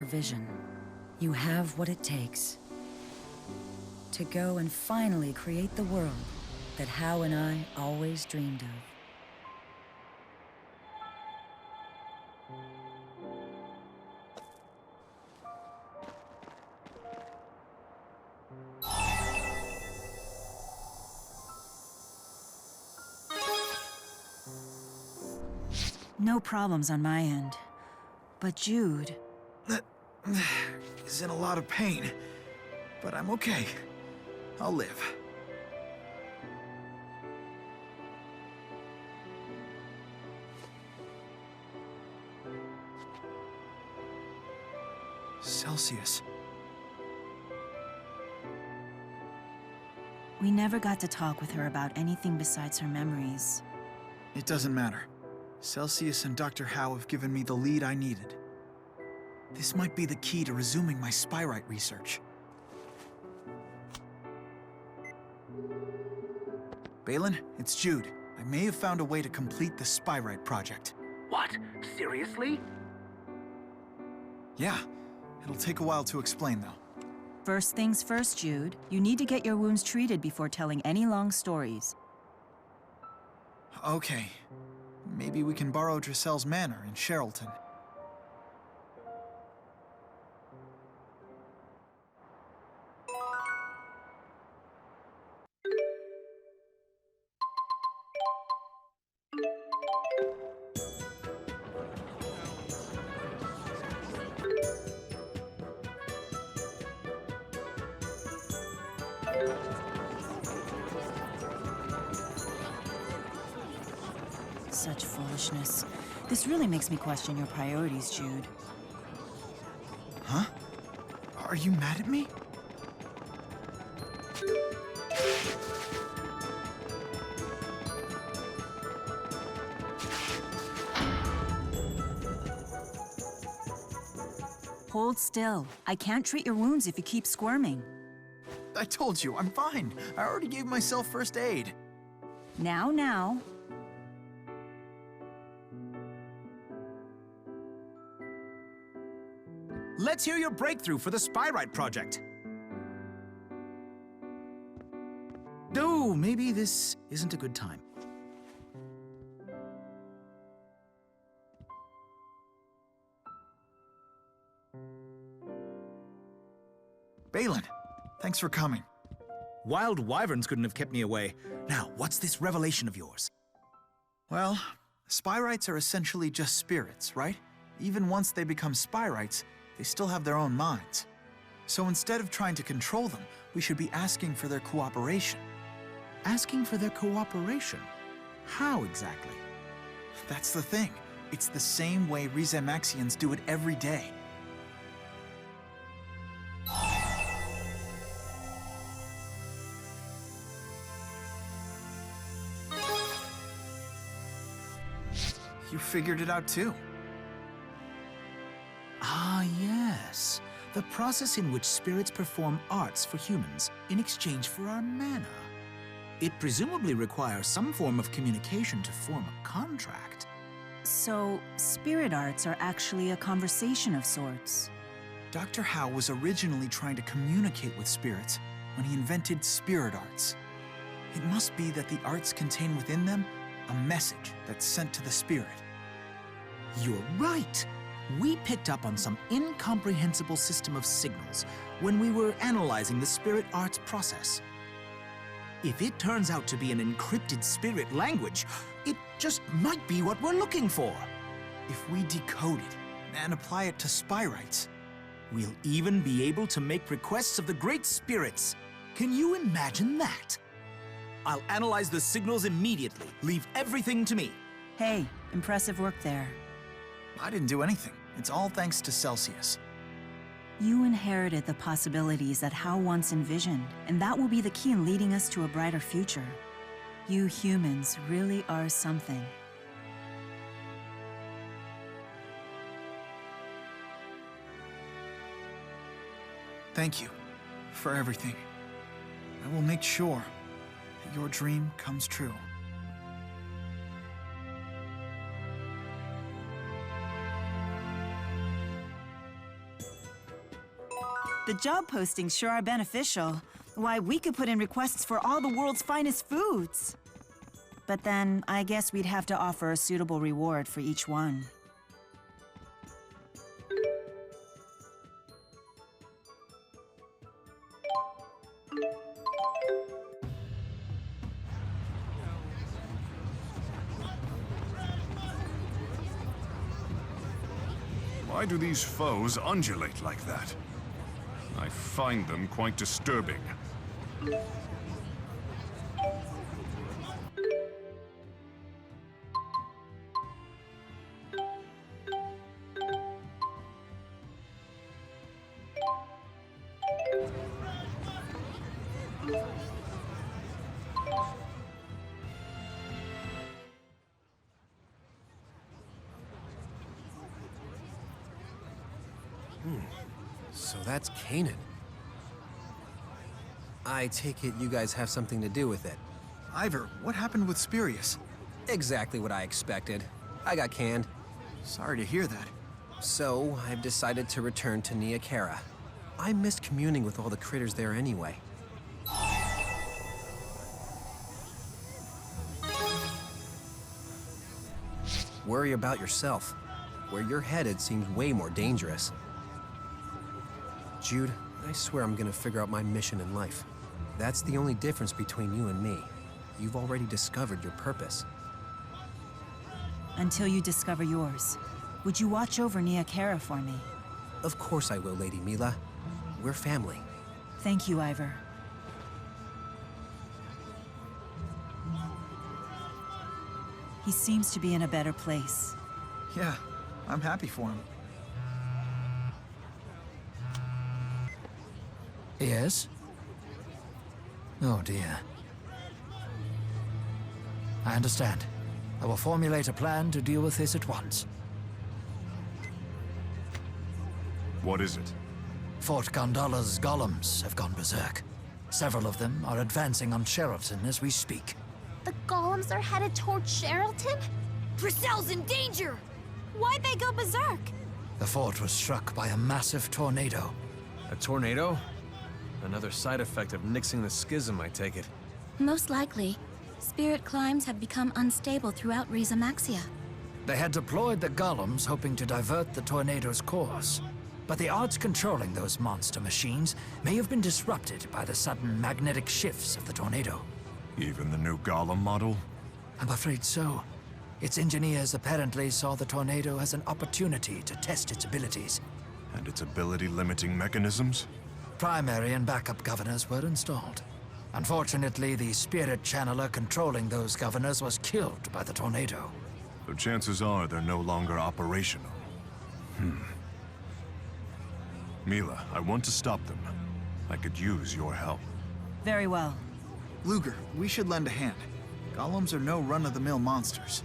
Vision. You have what it takes to go and finally create the world that Hao and I always dreamed of. No problems on my end. But Jude... is in a lot of pain, but I'm okay. I'll live. Celsius. We never got to talk with her about anything besides her memories. It doesn't matter. Celsius and Dr. Hao have given me the lead I needed. This might be the key to resuming my Spyrite research. Balin, it's Jude. I may have found a way to complete the Spyrite project. What? Seriously? Yeah. It'll take a while to explain, though. First things first, Jude. You need to get your wounds treated before telling any long stories. Okay. Maybe we can borrow Drissel's manor in Sherrilton. Such foolishness. This really makes me question your priorities, Jude. Huh? Are you mad at me? Hold still. I can't treat your wounds if you keep squirming. I told you, I'm fine. I already gave myself first aid. Now. Let's hear your breakthrough for the Spyrite project. No, maybe this isn't a good time. Balin, thanks for coming. Wild wyverns couldn't have kept me away. Now, what's this revelation of yours? Well, Spyrites are essentially just spirits, right? Even once they become Spyrites, they still have their own minds. So instead of trying to control them, we should be asking for their cooperation. Asking for their cooperation? How exactly? That's the thing. It's the same way Rizemaxians do it every day. You figured it out too. Ah, yes. The process in which spirits perform arts for humans in exchange for our mana. It presumably requires some form of communication to form a contract. So, spirit arts are actually a conversation of sorts. Dr. Hao was originally trying to communicate with spirits when he invented spirit arts. It must be that the arts contain within them a message that's sent to the spirit. You're right. We picked up on some incomprehensible system of signals when we were analyzing the spirit arts process. If it turns out to be an encrypted spirit language, it just might be what we're looking for. If we decode it and apply it to Spyrites, we'll even be able to make requests of the great spirits. Can you imagine that? I'll analyze the signals immediately. Leave everything to me. Hey, impressive work there. I didn't do anything. It's all thanks to Celsius. You inherited the possibilities that Hao once envisioned, and that will be the key in leading us to a brighter future. You humans really are something. Thank you for everything. I will make sure that your dream comes true. The job postings sure are beneficial. Why, we could put in requests for all the world's finest foods. But then, I guess we'd have to offer a suitable reward for each one. Why do these foes undulate like that? I find them quite disturbing. So that's Canaan. I take it you guys have something to do with it. Ivor, what happened with Spirius? Exactly what I expected. I got canned. Sorry to hear that. So, I've decided to return to Niakara. I missed communing with all the critters there anyway. Worry about yourself. Where you're headed seems way more dangerous. Jude, I swear I'm gonna figure out my mission in life. That's the only difference between you and me. You've already discovered your purpose. Until you discover yours. Would you watch over Niakara for me? Of course I will, Lady Milla. We're family. Thank you, Ivor. He seems to be in a better place. Yeah, I'm happy for him. Yes? Oh dear. I understand. I will formulate a plan to deal with this at once. What is it? Fort Gondola's golems have gone berserk. Several of them are advancing on Sheraton as we speak. The golems are headed towards Sheraton? Briselle's in danger! Why'd they go berserk? The fort was struck by a massive tornado. A tornado? Another side effect of nixing the schism, I take it. Most likely. Spirit climbs have become unstable throughout Riza Maxia. They had deployed the golems hoping to divert the tornado's course. But the odds controlling those monster machines may have been disrupted by the sudden magnetic shifts of the tornado. Even the new golem model? I'm afraid so. Its engineers apparently saw the tornado as an opportunity to test its abilities. And its ability-limiting mechanisms? Primary and backup governors were installed. Unfortunately, the spirit channeler controlling those governors was killed by the tornado. So chances are they're no longer operational. Milla, I want to stop them. I could use your help. Very well. Ludger, we should lend a hand. Golems are no run-of-the-mill monsters.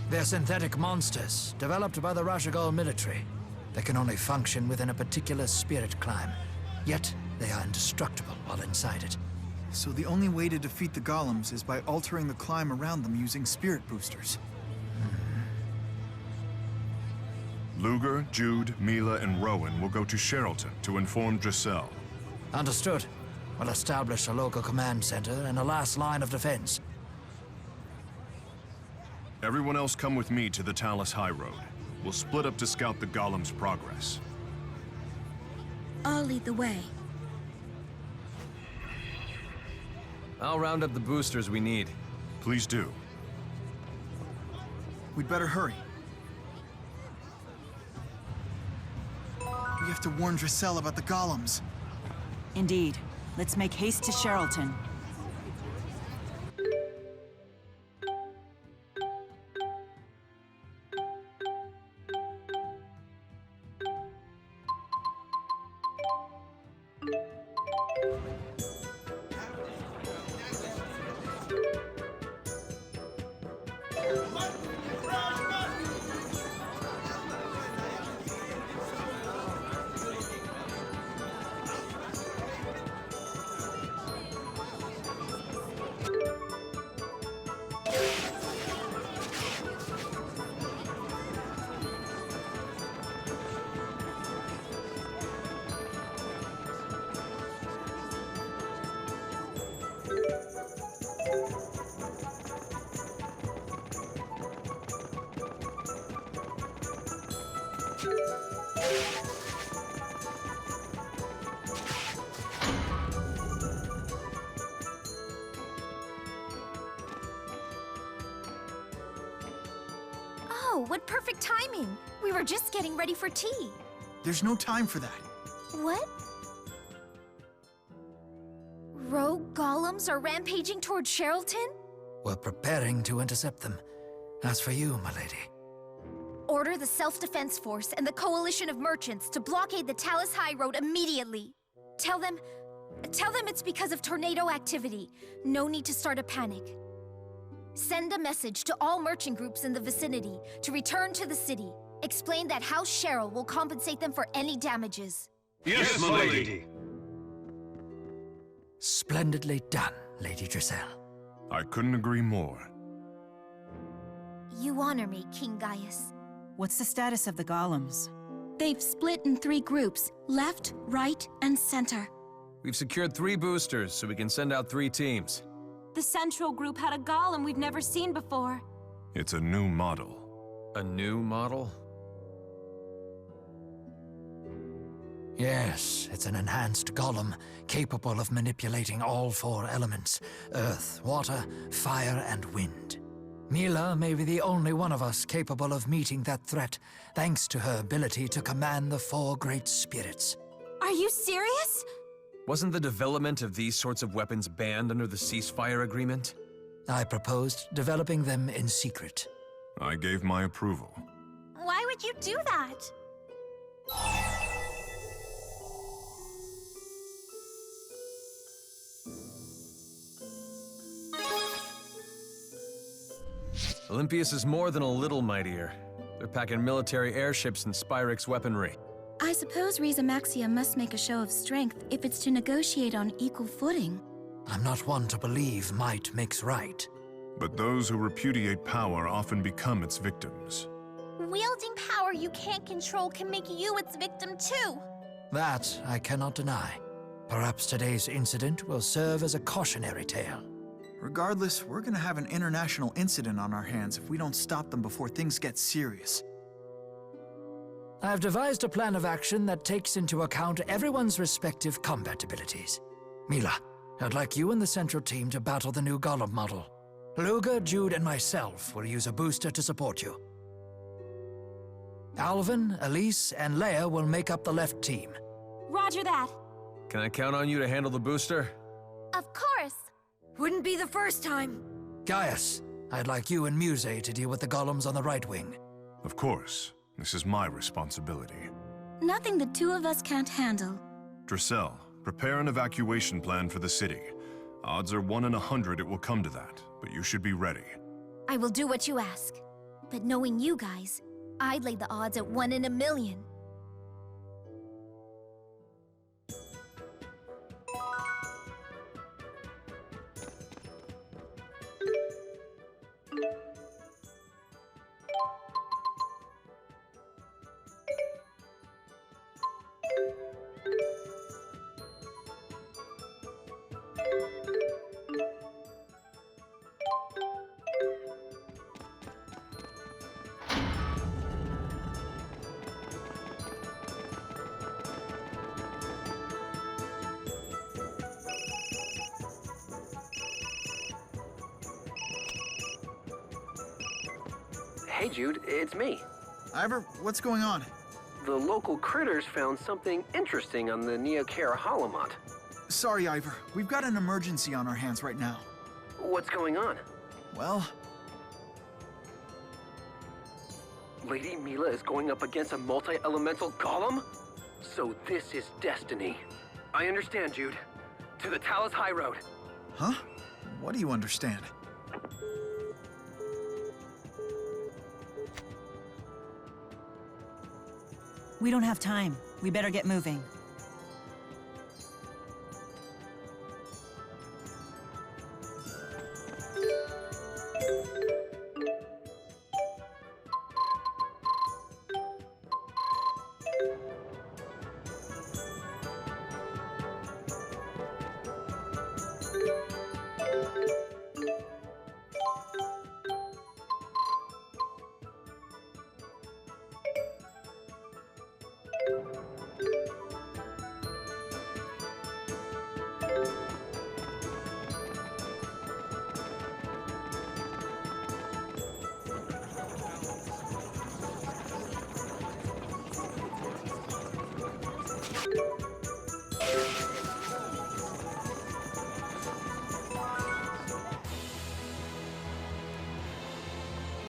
They're synthetic monsters, developed by the Rashagol military. They can only function within a particular spirit climb. Yet, they are indestructible while inside it. So the only way to defeat the golems is by altering the climb around them using spirit boosters. Ludger, Jude, Milla, and Rowan will go to Sheraton to inform Giselle. Understood. We'll establish a local command center and a last line of defense. Everyone else come with me to the Talus High Road. We'll split up to scout the golem's progress. I'll lead the way. I'll round up the boosters we need. Please do. We'd better hurry. We have to warn Giselle about the golems. Indeed. Let's make haste to Sheraton. Oh, what perfect timing! We were just getting ready for tea. There's no time for that. What? Rogue golems are rampaging toward Sherrilton? We're preparing to intercept them. As for you, my lady. Order the Self-Defense Force and the Coalition of Merchants to blockade the Talus High Road immediately. Tell them it's because of tornado activity. No need to start a panic. Send a message to all merchant groups in the vicinity to return to the city. Explain that House Cheryl will compensate them for any damages. Yes, my lady. Splendidly done, Lady Drissel. I couldn't agree more. You honor me, King Gaius. What's the status of the golems? They've split in 3 groups, left, right, and center. We've secured 3 boosters, so we can send out 3 teams. The central group had a golem we've never seen before. It's a new model. A new model? Yes, it's an enhanced golem, capable of manipulating all 4 elements: earth, water, fire, and wind. Milla may be the only one of us capable of meeting that threat, thanks to her ability to command the 4 great spirits. Are you serious? Wasn't the development of these sorts of weapons banned under the ceasefire agreement? I proposed developing them in secret. I gave my approval. Why would you do that? Olympius is more than a little mightier. They're packing military airships and Spyrix weaponry. I suppose Riza Maxia must make a show of strength if it's to negotiate on equal footing. I'm not one to believe might makes right. But those who repudiate power often become its victims. Wielding power you can't control can make you its victim too. That I cannot deny. Perhaps today's incident will serve as a cautionary tale. Regardless, we're gonna have an international incident on our hands if we don't stop them before things get serious. I've devised a plan of action that takes into account everyone's respective combat abilities. Milla, I'd like you and the central team to battle the new golem model. Ludger, Jude, and myself will use a booster to support you. Alvin, Elise, and Leia will make up the left team. Roger that. Can I count on you to handle the booster? Of course. Wouldn't be the first time. Gaius, I'd like you and Muse to deal with the golems on the right wing. Of course. This is my responsibility. Nothing the 2 of us can't handle. Drissel, prepare an evacuation plan for the city. Odds are 1 in 100 it will come to that, but you should be ready. I will do what you ask. But knowing you guys, I'd lay the odds at 1 in a million. Hey Jude, it's me. Ivor, what's going on? The local critters found something interesting on the Neokara Holomont. Sorry, Ivor. We've got an emergency on our hands right now. What's going on? Well, Lady Milla is going up against a multi-elemental golem? So this is destiny. I understand, Jude. To the Talus High Road. huh? What do you understand? We don't have time. We better get moving. Bye.